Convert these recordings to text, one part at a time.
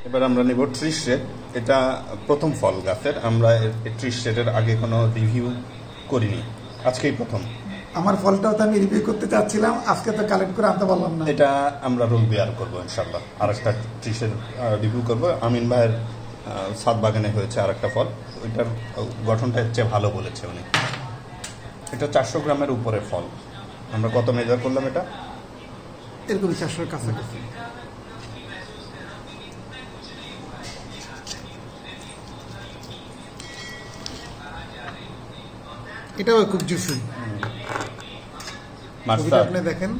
এবার আমরা নিব 30 রেট। এটা প্রথম ফল গাছের। আমরা 30 রেটের আগে কোনো রিভিউ করিনি, আজকেই প্রথম। আমার ফলটাও তো আমি রিভিউ করতে চাচ্ছিলাম, আজকে তো কালেক্ট করে আনতে পারলাম না। এটা আমরা রোল বিয়ার করবো ইনশাল্লাহ, আরেকটা 30-এর রিভিউ করবো। আমিন ভাইয়ের ছাদ বাগানে হয়েছে আরেকটা ফল, ওইটার গঠনটা চেয়ে ভালো বলেছে উনি। এটা 400 গ্রামের উপরে ফল। আমরা কত মেজার করলাম? এটা এরকম 400-এর কাছাকাছি। এটাও খুব জুসি। আপনি দেখেন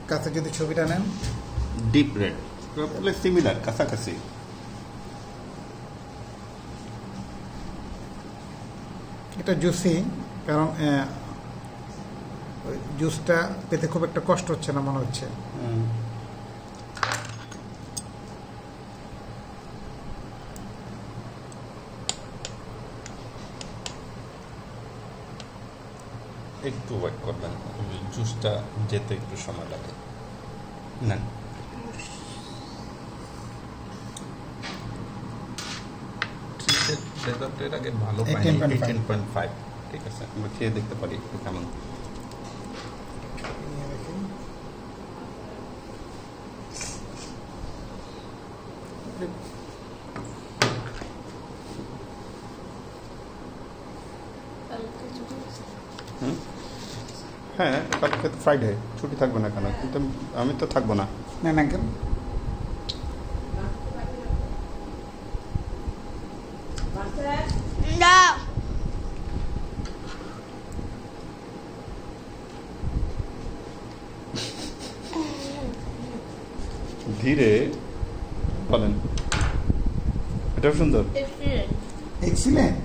কাছে যদি ছবিটা নেন, ডিপ রেড সিমিলার, কাছাকাছি। এটা জুসি, কারণ জুসটা পেতে খুব একটা কষ্ট হচ্ছে না মনে হচ্ছে। একটু ওয়েট করবেন, জুসটা যেতে একটু সময় লাগে। না ডেজার্টের আগে ভালো পাইনি, 10.5। ঠিক আছে, আমরা খেয়ে দেখতে পারি কেমন। হ্যাঁ, কালকে তো ফ্রাইডে, ছুটি থাকবে না কেন? কিন্তু আমি তো থাকবো না। না না কেন, ধীরে বলেন। এটাও সুন্দর, এক্সিলেন্ট।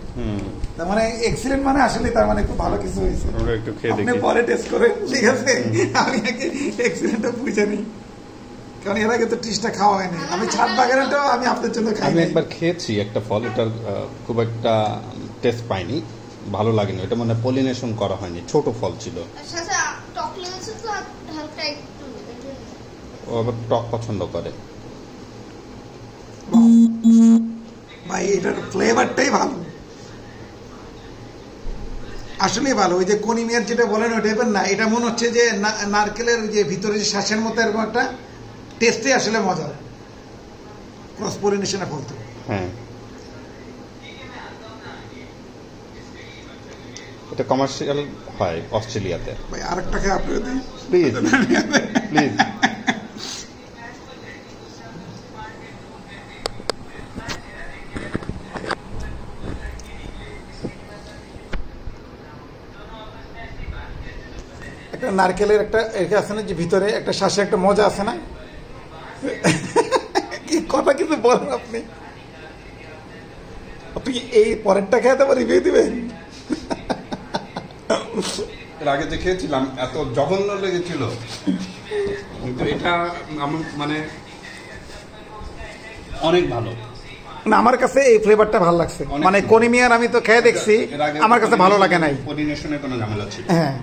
তার মানে এক্সিলেন্ট মানে আসলে তার মানে খুব ভালো কিছু হয়েছে। আমরা একটু খেয়ে দেখি, আপনি পরে টেস্ট করেন, ঠিক আছে? আমি আগে এক্সিলেন্টটা বুঝে নিই, কারণ এর আগে তো 30টা খাওয়া হয়নি। আমি ছাদ বাগানটাও আমি আপনার জন্য খাই। আমি একবার খেয়েছি একটা ফল, এটার খুব একটা টেস্ট পাইনি, ভালো লাগেনি। এটা মানে পলিনেশন করা হয়নি, ছোট ফল ছিল। ও আবার টক পছন্দ করে। ভাই এটার ফ্লেভারটাই ভালো, আসলেই ভালো। ওই যে কনিমিয়ার যেটা বলেন ওটা এবার না, এটা মনে হচ্ছে যে নারকেলের যে ভিতরে যে শ্বাসের মতো এরকম একটা টেস্টে আসলে মজা, ক্রস পলিনেশনে ফলতো। হ্যাঁ, এটা কমার্শিয়াল হয় অস্ট্রেলিয়াতে। ভাই আরেকটা খেয়ে আপনি প্লিজ প্লিজ। একটা নারকেলের একটা এটা আছে না, যে ভিতরে একটা শ্বাসে একটা মজা আছে না? কি কথা কিছু বলেন আপনি? আপনি কি এই পরেরটা খেয়ে তারপর রিভিউ দিবেন? এর আগে যে খেয়েছিলাম এত জঘন্য লেগেছিল, কিন্তু এটা আমার মানে অনেক ভালো। না, আমার কাছে এই ফ্লেভারটা ভালো লাগছে। মানে কনিমিয়ার আমি তো খেয়ে দেখছি, আমার কাছে ভালো লাগে নাই। পলিনেশনের কোনো ঝামেলা ছিল। হ্যাঁ।